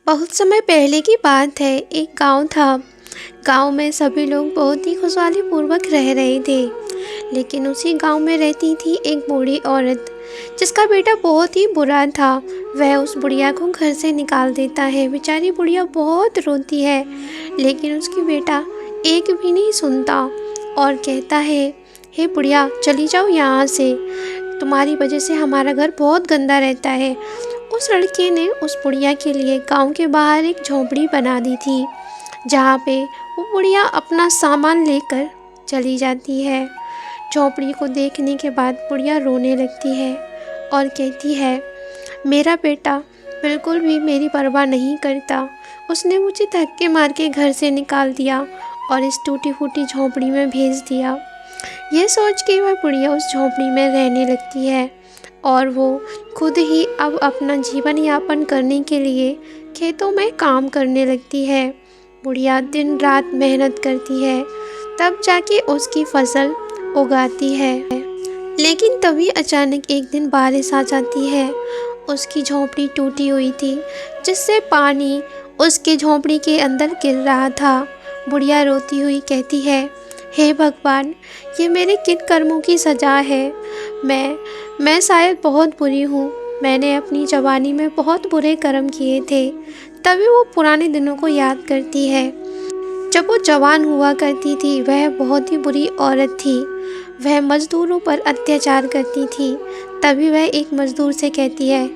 बहुत समय पहले की बात है। एक गांव था। गांव में सभी लोग बहुत ही खुशहाली पूर्वक रह रहे थे। लेकिन उसी गांव में रहती थी एक बूढ़ी औरत जिसका बेटा बहुत ही बुरा था। वह उस बुढ़िया को घर से निकाल देता है। बेचारी बुढ़िया बहुत रोती है, लेकिन उसकी बेटा एक भी नहीं सुनता और कहता है, हे बुढ़िया, चली जाओ यहाँ से, तुम्हारी वजह से हमारा घर बहुत गंदा रहता है। उस लड़के ने उस बुढ़िया के लिए गांव के बाहर एक झोंपड़ी बना दी थी, जहाँ पे वो बुढ़िया अपना सामान लेकर चली जाती है। झोंपड़ी को देखने के बाद बुढ़िया रोने लगती है और कहती है, मेरा बेटा बिल्कुल भी मेरी परवाह नहीं करता। उसने मुझे धक्के मार के घर से निकाल दिया और इस टूटी फूटी झोंपड़ी में भेज दिया। ये सोच के वह बुढ़िया उस झोंपड़ी में रहने लगती है और वो खुद ही अब अपना जीवन यापन करने के लिए खेतों में काम करने लगती है। बुढ़िया दिन रात मेहनत करती है, तब जाके उसकी फसल उगाती है। लेकिन तभी अचानक एक दिन बारिश आ जाती है। उसकी झोंपड़ी टूटी हुई थी, जिससे पानी उसकी झोंपड़ी के अंदर गिर रहा था। बुढ़िया रोती हुई कहती है, हे भगवान, ये मेरे किन कर्मों की सज़ा है। मैं शायद बहुत बुरी हूँ। मैंने अपनी जवानी में बहुत बुरे कर्म किए थे। तभी वो पुराने दिनों को याद करती है। जब वो जवान हुआ करती थी, वह बहुत ही बुरी औरत थी। वह मज़दूरों पर अत्याचार करती थी। तभी वह एक मज़दूर से कहती है,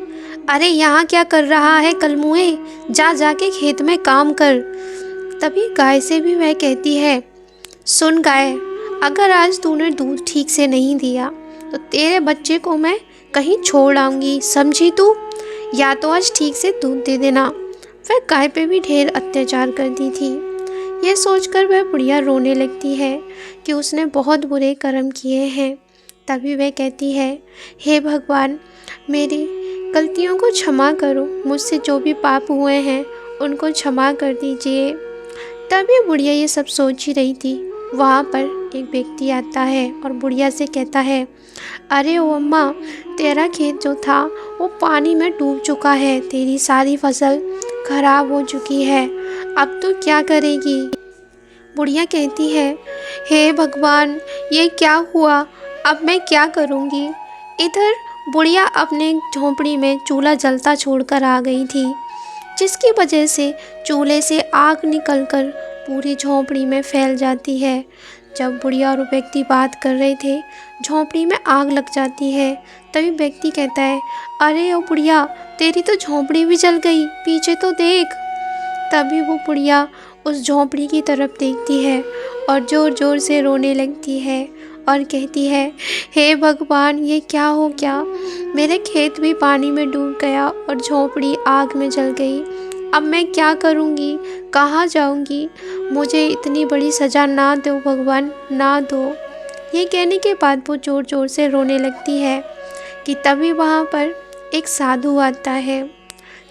अरे यहाँ क्या कर रहा है कलमुए, जा जाके खेत में काम कर। तभी गाय से भी वह कहती है, सुन गाय, अगर आज तूने दूध ठीक से नहीं दिया तो तेरे बच्चे को मैं कहीं छोड़ आऊँगी, समझी तू? या तो आज ठीक से दूध दे देना। वह गाय पे भी ढेर अत्याचार करती थी। यह सोचकर वह बुढ़िया रोने लगती है कि उसने बहुत बुरे कर्म किए हैं। तभी वह कहती है, हे भगवान, मेरी गलतियों को क्षमा करो, मुझसे जो भी पाप हुए हैं उनको क्षमा कर दीजिए। तभी बुढ़िया ये सब सोच ही रही थी, वहाँ पर एक व्यक्ति आता है और बुढ़िया से कहता है, अरे ओ अम्मा, तेरा खेत जो था वो पानी में डूब चुका है, तेरी सारी फसल खराब हो चुकी है, अब तू क्या करेगी? बुढ़िया कहती है, हे भगवान, ये क्या हुआ, अब मैं क्या करूँगी? इधर बुढ़िया अपने झोंपड़ी में चूल्हा जलता छोड़कर आ गई थी, जिसकी वजह से चूल्हे से आग निकलकर पूरी झोंपड़ी में फैल जाती है। जब बुढ़िया और व्यक्ति बात कर रहे थे, झोंपड़ी में आग लग जाती है। तभी व्यक्ति कहता है, अरे ओ बुढ़िया, तेरी तो झोंपड़ी भी जल गई, पीछे तो देख। तभी वो बुढ़िया उस झोंपड़ी की तरफ देखती है और ज़ोर ज़ोर से रोने लगती है और कहती है, हे भगवान, ये क्या हो गया? मेरे खेत भी पानी में डूब गया और झोंपड़ी आग में जल गई। अब मैं क्या करूँगी, कहाँ जाऊँगी? मुझे इतनी बड़ी सज़ा ना दो भगवान, ना दो। ये कहने के बाद वो ज़ोर ज़ोर से रोने लगती है कि तभी वहाँ पर एक साधु आता है।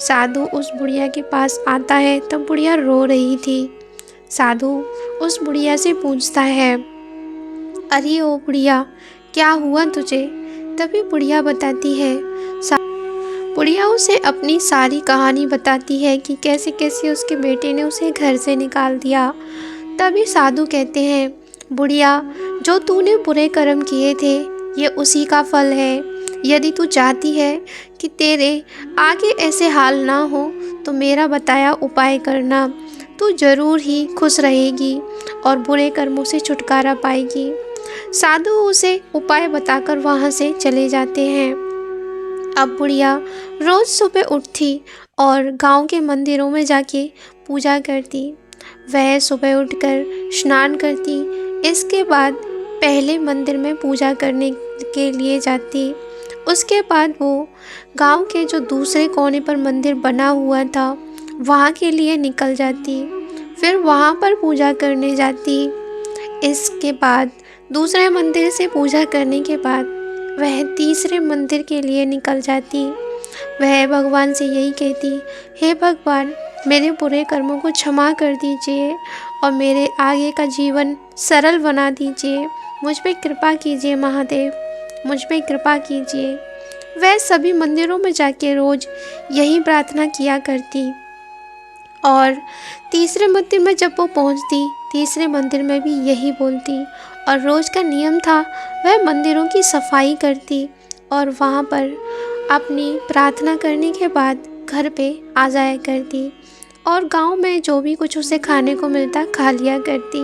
साधु उस बुढ़िया के पास आता है, तब बुढ़िया रो रही थी। साधु उस बुढ़िया से पूछता है, अरे ओ बुढ़िया, क्या हुआ तुझे? तभी बुढ़िया बताती है, बुढ़िया उसे अपनी सारी कहानी बताती है कि कैसे कैसे उसके बेटे ने उसे घर से निकाल दिया। तभी साधु कहते हैं, बुढ़िया, जो तूने बुरे कर्म किए थे ये उसी का फल है। यदि तू चाहती है कि तेरे आगे ऐसे हाल ना हो तो मेरा बताया उपाय करना, तू ज़रूर ही खुश रहेगी और बुरे कर्मों से छुटकारा पाएगी। साधु उसे उपाय बताकर वहाँ से चले जाते हैं। अब बुढ़िया रोज़ सुबह उठती और गांव के मंदिरों में जाके पूजा करती। वह सुबह उठकर स्नान करती, इसके बाद पहले मंदिर में पूजा करने के लिए जाती। उसके बाद वो गांव के जो दूसरे कोने पर मंदिर बना हुआ था वहाँ के लिए निकल जाती, फिर वहाँ पर पूजा करने जाती। इसके बाद दूसरे मंदिर से पूजा करने के बाद वह तीसरे मंदिर के लिए निकल जाती। वह भगवान से यही कहती, हे भगवान, मेरे बुरे कर्मों को क्षमा कर दीजिए और मेरे आगे का जीवन सरल बना दीजिए। मुझ पे कृपा कीजिए महादेव, मुझ पे कृपा कीजिए। वह सभी मंदिरों में जाके रोज़ यही प्रार्थना किया करती। और तीसरे मंदिर में जब वो पहुंचती, तीसरे मंदिर में भी यही बोलती और रोज़ का नियम था वह मंदिरों की सफाई करती और वहाँ पर अपनी प्रार्थना करने के बाद घर पे आ जाया करती और गांव में जो भी कुछ उसे खाने को मिलता खा लिया करती।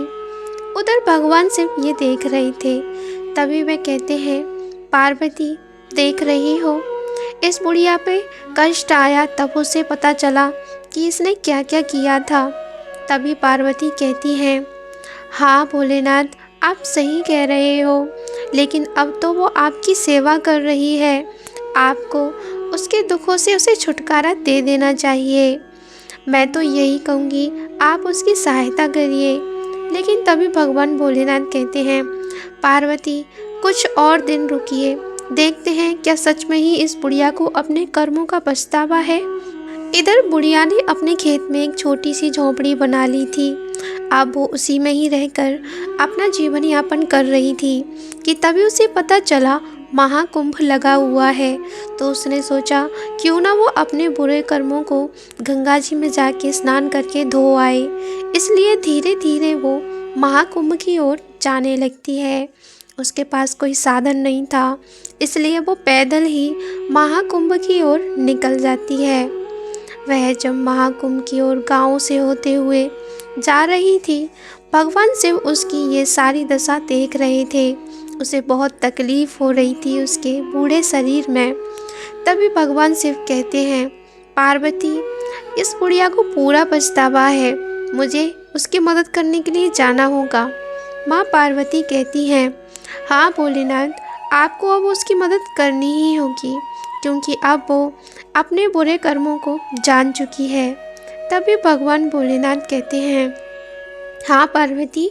उधर भगवान शिव ये देख रहे थे। तभी वे कहते हैं, पार्वती देख रही हो, इस बुढ़िया पे कष्ट आया तब उसे पता चला कि इसने क्या क्या किया था। तभी पार्वती कहती हैं, हाँ भोलेनाथ, आप सही कह रहे हो, लेकिन अब तो वो आपकी सेवा कर रही है, आपको उसके दुखों से उसे छुटकारा दे देना चाहिए। मैं तो यही कहूँगी, आप उसकी सहायता करिए। लेकिन तभी भगवान भोलेनाथ कहते हैं, पार्वती कुछ और दिन रुकिए, देखते हैं क्या सच में ही इस बुढ़िया को अपने कर्मों का पछतावा है। इधर बुढ़िया ने अपने खेत में एक छोटी सी झोंपड़ी बना ली थी। अब वो उसी में ही रहकर अपना जीवन यापन कर रही थी कि तभी उसे पता चला महाकुंभ लगा हुआ है। तो उसने सोचा क्यों ना वो अपने बुरे कर्मों को गंगा जी में जाके स्नान करके धो आए। इसलिए धीरे धीरे वो महाकुंभ की ओर जाने लगती है। उसके पास कोई साधन नहीं था, इसलिए वो पैदल ही महाकुंभ की ओर निकल जाती है। वह जब महाकुंभ की ओर गाँव से होते हुए जा रही थी, भगवान शिव उसकी ये सारी दशा देख रहे थे। उसे बहुत तकलीफ़ हो रही थी उसके बूढ़े शरीर में। तभी भगवान शिव कहते हैं, पार्वती इस बुढ़िया को पूरा पछतावा है, मुझे उसकी मदद करने के लिए जाना होगा। माँ पार्वती कहती हैं, हाँ भोलेनाथ, आपको अब उसकी मदद करनी ही होगी, क्योंकि अब वो अपने बुरे कर्मों को जान चुकी है। तभी भगवान भोलेनाथ कहते हैं, हाँ पार्वती,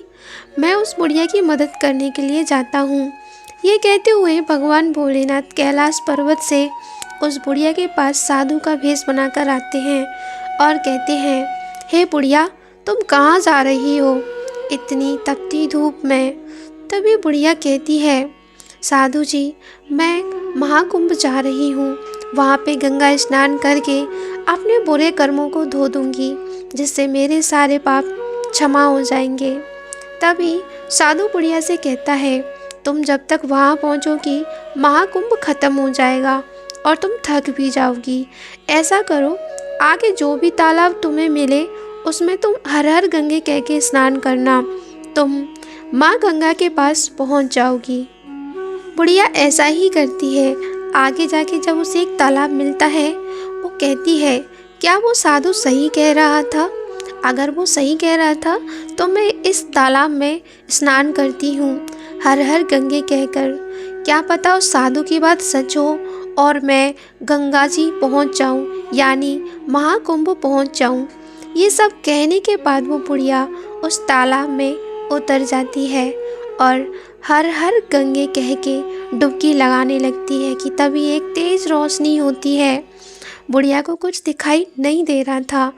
मैं उस बुढ़िया की मदद करने के लिए जाता हूँ। ये कहते हुए भगवान भोलेनाथ कैलाश पर्वत से उस बुढ़िया के पास साधु का भेष बनाकर आते हैं और कहते हैं, हे बुढ़िया, तुम कहाँ जा रही हो इतनी तपती धूप में। तभी बुढ़िया कहती है, साधु जी, मैं महाकुंभ जा रही हूँ, वहाँ पे गंगा स्नान करके अपने बुरे कर्मों को धो दूँगी, जिससे मेरे सारे पाप क्षमा हो जाएंगे। तभी साधु बुढ़िया से कहता है, तुम जब तक वहाँ पहुँचोगी महाकुंभ खत्म हो जाएगा और तुम थक भी जाओगी। ऐसा करो, आगे जो भी तालाब तुम्हें मिले उसमें तुम हर हर गंगे कह के स्नान करना, तुम माँ गंगा के पास पहुँच जाओगी। बुढ़िया ऐसा ही करती है। आगे जाके जब उसे एक तालाब मिलता है, वो कहती है, क्या वो साधु सही कह रहा था? अगर वो सही कह रहा था तो मैं इस तालाब में स्नान करती हूँ हर हर गंगे कहकर। क्या पता उस साधु की बात सच हो और मैं गंगा जी पहुँच जाऊँ, यानी महाकुंभ पहुँच जाऊँ। ये सब कहने के बाद वो बुढ़िया उस तालाब में उतर जाती है और हर हर गंगे कह के डुबकी लगाने लगती है कि तभी एक तेज़ रोशनी होती है। बुढ़िया को कुछ दिखाई नहीं दे रहा था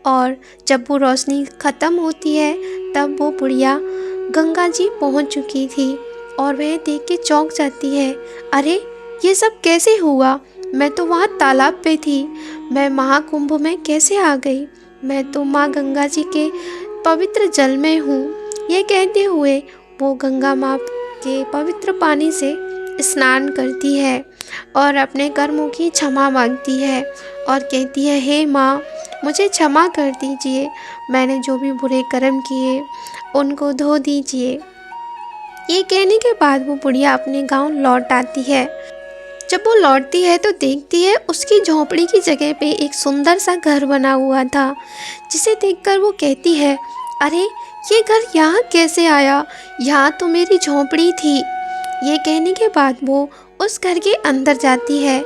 और जब वो रोशनी ख़त्म होती है तब वो बुढ़िया गंगा जी पहुंच चुकी थी और वह देख के चौंक जाती है, अरे ये सब कैसे हुआ? मैं तो वहाँ तालाब पे थी, मैं महाकुंभ में कैसे आ गई? मैं तो माँ गंगा जी के पवित्र जल में हूँ। ये कहते हुए वो गंगा माँ के पवित्र पानी से स्नान करती है और अपने कर्मों की क्षमा मांगती है और कहती है, हे माँ, मुझे क्षमा कर दीजिए, मैंने जो भी बुरे कर्म किए उनको धो दीजिए। ये कहने के बाद वो बुढ़िया अपने गांव लौट आती है। जब वो लौटती है तो देखती है उसकी झोंपड़ी की जगह पे एक सुंदर सा घर बना हुआ था, जिसे देखकर वो कहती है, अरे ये घर यहाँ कैसे आया? यहाँ तो मेरी झोंपड़ी थी। ये कहने के बाद वो उस घर के अंदर जाती है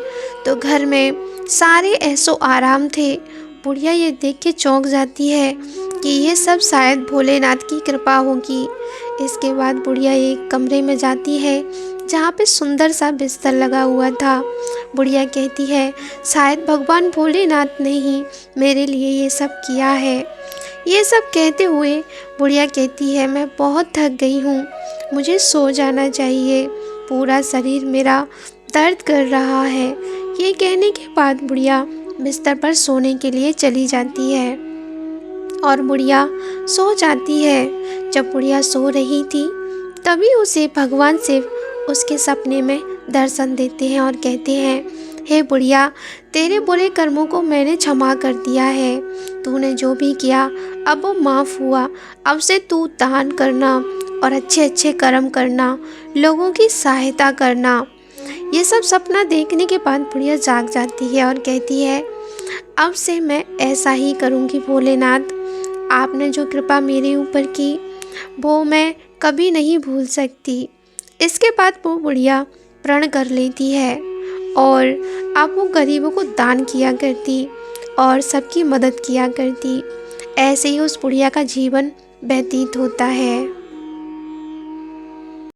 तो घर में सारे ऐसो आराम थे। बुढ़िया ये देख के चौंक जाती है कि ये सब शायद भोलेनाथ की कृपा होगी। इसके बाद बुढ़िया एक कमरे में जाती है जहाँ पे सुंदर सा बिस्तर लगा हुआ था। बुढ़िया कहती है, शायद भगवान भोलेनाथ ने ही मेरे लिए ये सब किया है। ये सब कहते हुए बुढ़िया कहती है, मैं बहुत थक गई हूँ, मुझे सो जाना चाहिए, पूरा शरीर मेरा दर्द कर रहा है। ये कहने के बाद बुढ़िया बिस्तर पर सोने के लिए चली जाती है। और बुढ़िया सो जाती है। जब बुढ़िया सो रही थी तभी उसे भगवान शिव उसके सपने में दर्शन देते हैं और कहते हैं, हे बुढ़िया, तेरे बुरे कर्मों को मैंने क्षमा कर दिया है। तूने जो भी किया अब वो माफ़ हुआ। अब से तू दान करना और अच्छे अच्छे कर्म करना, लोगों की सहायता करना। ये सब सपना देखने के बाद बुढ़िया जाग जाती है और कहती है, अब से मैं ऐसा ही करूँगी भोलेनाथ। आपने जो कृपा मेरे ऊपर की वो मैं कभी नहीं भूल सकती। इसके बाद वो बुढ़िया प्रण कर लेती है और अब वो गरीबों को दान किया करती और सबकी मदद किया करती। ऐसे ही उस बुढ़िया का जीवन व्यतीत होता है।